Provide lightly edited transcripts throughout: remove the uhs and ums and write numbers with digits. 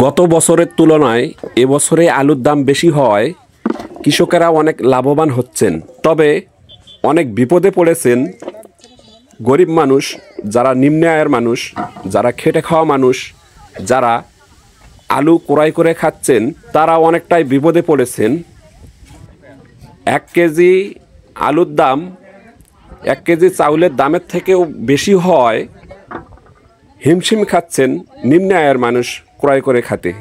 গত বছরের তুলনায় এবছরে আলুর দাম বেশি হওয়ায় কৃষকেরা অনেক লাভবান হচ্ছেন। তবে অনেক বিপদে পড়েছেন গরিব মানুষ, যারা নিম্ন আয়ের মানুষ, যারা খেটে খাওয়া মানুষ, যারা আলু ক্রয় করে খাচ্ছেন, তারা অনেকটাই বিপদে পড়েছেন। 1 কেজি আলুর দাম 1 কেজি চাউলের দামের থেকেও বেশি হওয়ায় হিমশিম খাচ্ছেন নিম্ন আয়ের মানুষ ক্রয় করে খাতে।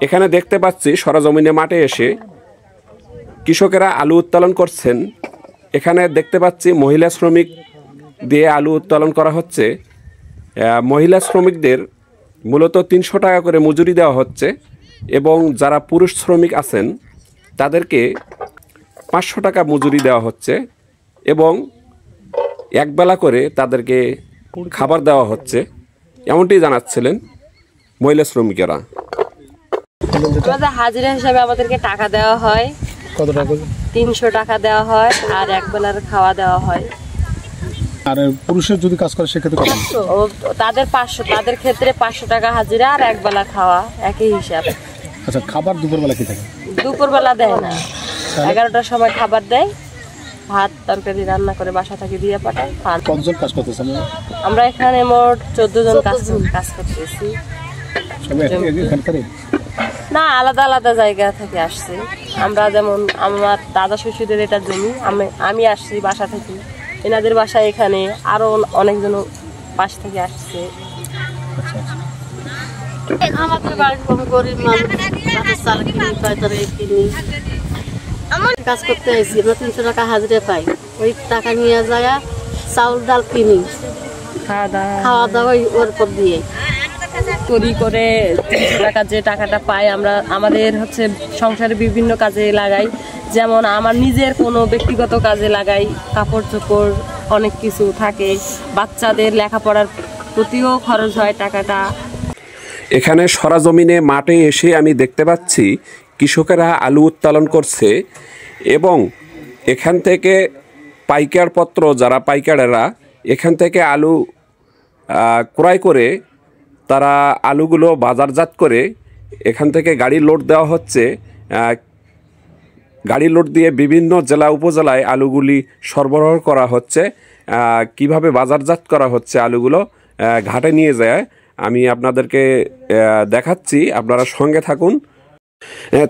এখানে দেখতে পাচ্ছি সরজমিনে মাঠে এসে কৃষকেরা আলু উত্তোলন করছেন। এখানে দেখতে পাচ্ছি মহিলা শ্রমিক দিয়ে আলু উত্তোলন করা হচ্ছে। মহিলা শ্রমিকদের মূলত 300 টাকা করে মজুরি দেওয়া হচ্ছে এবং যারা পুরুষ শ্রমিক আছেন তাদেরকে 500 টাকা মজুরি দেওয়া হচ্ছে এবং একবেলা করে তাদেরকে খাবার দেওয়া হচ্ছে, এমনটি জানাচ্ছিলেন মহিলা শ্রমিকেরা। হাজিরা হিসাবে আমাদেরকে টাকা দেওয়া হয়, কত টাকা? 300 টাকা দেওয়া হয় আর একবেলার খাওয়া দেওয়া হয়। আর পুরুষের যদি কাজ করে সেক্ষেত্রে তাদের 500, তাদের ক্ষেত্রে 500 টাকা হাজিরা আর একবেলা খাওয়া, একই হিসাব। আচ্ছা, খাবার দুপুরবেলা কি থাকে? দুপুরবেলা দেয় না, 11টার সময় খাবার দেয়, ভাত তরকারি রান্না করে বাসা থেকে দিয়ে পাঠায়। কতজন কাজ করতেছেন? আমরা এখানে মোট 14 জন কাজ করতেছি। না, আলাদা আলাদা জায়গা থেকে আসছে। আমরা যেমন আমার দাদা শ্বশুরের এটা জমি, আমি আসছি বাসা থেকে, এনাদের বাসা এখানে, আরো অনেকজন পাশ থেকে আসছে। আমাদের বাড়ির গরিব মানুষ, কাজ করতে আসি, আমরা 300 টাকা হাজিরা পাই। ওই টাকা নিয়ে যায় চাউল ডাল কিনি, খাওয়া দাওয়া ওর উপর দিয়ে করি করে 300 টাকা যে টাকাটা পাই আমরা আমাদের হচ্ছে সংসারে বিভিন্ন কাজে লাগাই। যেমন আমার নিজের কোনো ব্যক্তিগত কাজে লাগাই, কাপড় চোপড় অনেক কিছু থাকে, বাচ্চাদের লেখাপড়ার প্রতিও খরচ হয় টাকাটা। এখানে সরজমিনে মাঠে এসে আমি দেখতে পাচ্ছি কৃষকেরা আলু উত্তোলন করছে এবং এখান থেকে পাইকারপত্র, যারা পাইকারেরা এখান থেকে আলু ক্রয় করে তারা আলুগুলো বাজারজাত করে এখান থেকে গাড়ি লোড দেওয়া হচ্ছে। গাড়ি লোড দিয়ে বিভিন্ন জেলা উপজেলায় আলুগুলি সরবরাহ করা হচ্ছে। কিভাবে বাজারজাত করা হচ্ছে আলুগুলো ঘাটে নিয়ে যায় আমি আপনাদেরকে দেখাচ্ছি, আপনারা সঙ্গে থাকুন।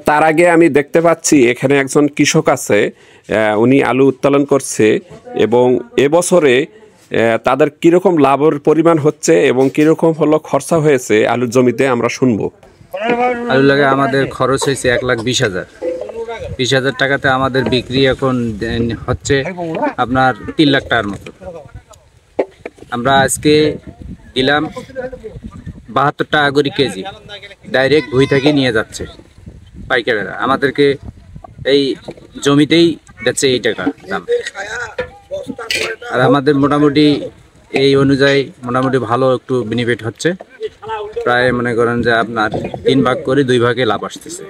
তার আগে আমি দেখতে পাচ্ছি এখানে একজন কৃষক আছে, উনি আলু উত্তোলন করছে এবং এবছরে তাদের কীরকম লাভের পরিমাণ হচ্ছে এবং কীরকম হলো খরচা হয়েছে আলুর জমিতে আমরা শুনবো। আলু লাগে আমাদের খরচ হয়েছে 1,20,000। 20,000 টাকাতে আমাদের বিক্রি এখন হচ্ছে আপনার 3 লাখ টাকার মতো। আমরা আজকে দিলাম 72 টাকা করে কেজি, ডাইরেক্ট ভুঁই থেকে নিয়ে যাচ্ছে পাইকারেরা, আমাদেরকে এই জমিতেই দিচ্ছে এই টাকা দাম। আর আমাদের মোটামুটি এই অনুযায়ী মোটামুটি ভালো একটু বেনিফিট হচ্ছে। প্রায় মনে করেন যে আপনার 3 ভাগ করে 2 ভাগে লাভ আসতেছে,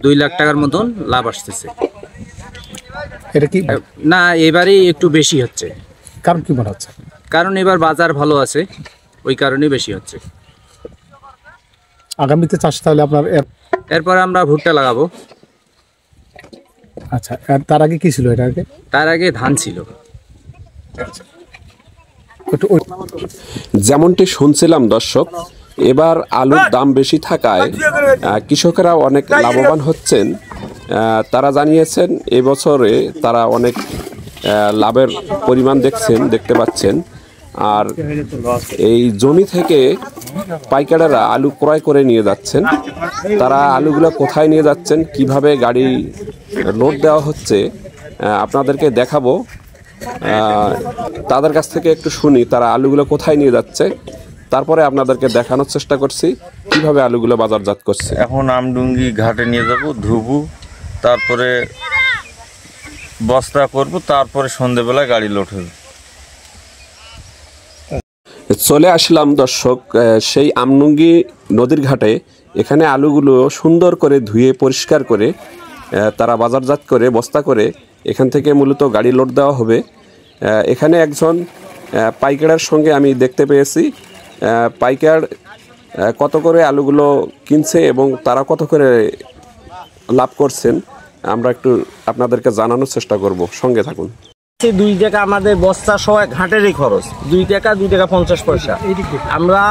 2 লাখ টাকার মতন লাভ আসতেছে। এটা কি না, এবারেই একটু বেশি হচ্ছে। কারণ কি মনে হচ্ছে? কারণ এবার বাজার ভালো আছে, ওই কারণেই বেশি হচ্ছে। আগামীতে চাষ তাহলে আপনার এরপরে আমরা ভুট্টা লাগাবো। আচ্ছা, তার আগে কি ছিল? এটা আগে তার আগে ধান ছিল। যেমনটি শুনছিলাম দর্শক, এবার আলুর দাম বেশি থাকায় কৃষকেরা অনেক লাভবান হচ্ছেন। তারা জানিয়েছেন এবছরে তারা অনেক লাভের পরিমাণ দেখতে পাচ্ছেন। আর এই জমি থেকে পাইকারেরা আলু ক্রয় করে নিয়ে যাচ্ছেন। তারা আলুগুলো কোথায় নিয়ে যাচ্ছেন, কিভাবে গাড়ি লোড দেওয়া হচ্ছে আপনাদেরকে দেখাবো। তাদের কাছ থেকে একটু শুনি তারা আলুগুলো কোথায় নিয়ে যাচ্ছে, তারপরে আপনাদেরকে দেখানোর চেষ্টা করছি কিভাবে আলুগুলো বাজারজাত করছে। এখন আমডুঙ্গি ঘাটে নিয়ে যাব, ধুবো, তারপরে বস্তা করব, তারপরে সন্ধ্যেবেলা গাড়ি লোড হবে। চলে আসলাম দর্শক সেই আমডুঙ্গি নদীর ঘাটে। এখানে আলুগুলো সুন্দর করে ধুয়ে পরিষ্কার করে তারা বাজারজাত করে বস্তা করে এখান থেকে মূলত গাড়ি লোড দেওয়া হবে। এখানে একজন পাইকারের সঙ্গে আমি দেখতে পেয়েছি। পাইকার কত করে আলুগুলো কিনছে এবং তারা কত করে লাভ করছেন আমরা একটু আপনাদেরকে জানানোর চেষ্টা করব, সঙ্গে থাকুন। 2 টাকা আমাদের বস্তা সহ ঘাটেরই খরচ, 2 টাকা 50 পয়সা। আমরা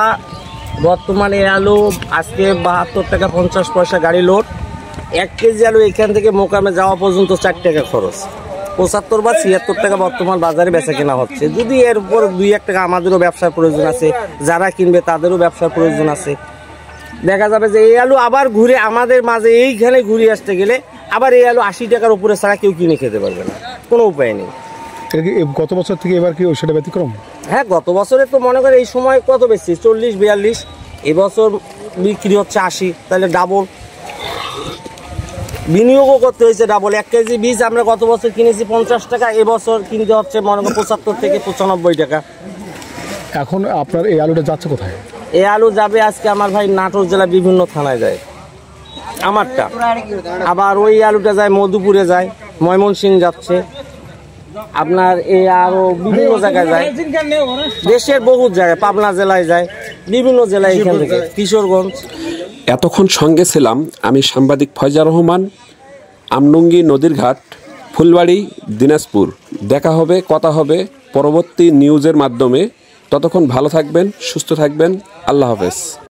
বর্তমানে আলু আজকে 72 টাকা 50 পয়সা গাড়ি লোড। 1 কেজি আলু এখান থেকে মোকামে যাওয়া পর্যন্ত 4 টাকা খরচ, 75 বা 76 টাকা বর্তমান বাজারে বেচা কেনা হচ্ছে। যদি এর উপর 2-1 টাকা আমাদেরও ব্যবসার প্রয়োজন আছে, যারা কিনবে তাদেরও ব্যবসার প্রয়োজন আছে। দেখা যাবে যে এই আলু আবার ঘুরে আমাদের মাঝে এইখানে ঘুরে আসতে গেলে আবার এই আলু 80 টাকার উপরে ছাড়া কেউ কিনে খেতে পারবে না, কোনো উপায় নেই। এটা কি গত বছর থেকে এবার কি সেটা ব্যতিক্রম? হ্যাঁ, গত বছরে তো মনে করে এই সময় কত বেশি 40-42, এবছর বিক্রি হচ্ছে 80, তাহলে ডাবল। বিনিয়োগও করতে হয়েছে ডাবল। 1 কেজি বীজ আমরা গত বছর কিনেছি 50 টাকা, এবছর কিনতে হচ্ছে মনে করো 75 থেকে 95 টাকা। এখন আপনার এই আলুটা যাচ্ছে কোথায়? এই আলু যাবে আজকে আমার ভাই নাটোর জেলা বিভিন্ন থানায় যায় আমারটা, আবার ওই আলুটা যায় মধুপুরে যায়, ময়মনসিংহ যাচ্ছে, আপনার এই আরো বিভিন্ন জায়গায় যায়, দেশের বহু জায়গায়, পাবনা জেলায় যায়, বিভিন্ন জেলায়, এখান থেকে কিশোরগঞ্জ। এতক্ষণ সঙ্গে ছিলাম আমি সাংবাদিক ফয়জা রহমান, আমনুঙ্গি নদীর ঘাট, ফুলবাড়ি, দিনাজপুর। দেখা হবে, কথা হবে পরবর্তী নিউজের মাধ্যমে। ততক্ষণ ভালো থাকবেন, সুস্থ থাকবেন। আল্লাহ হাফেজ।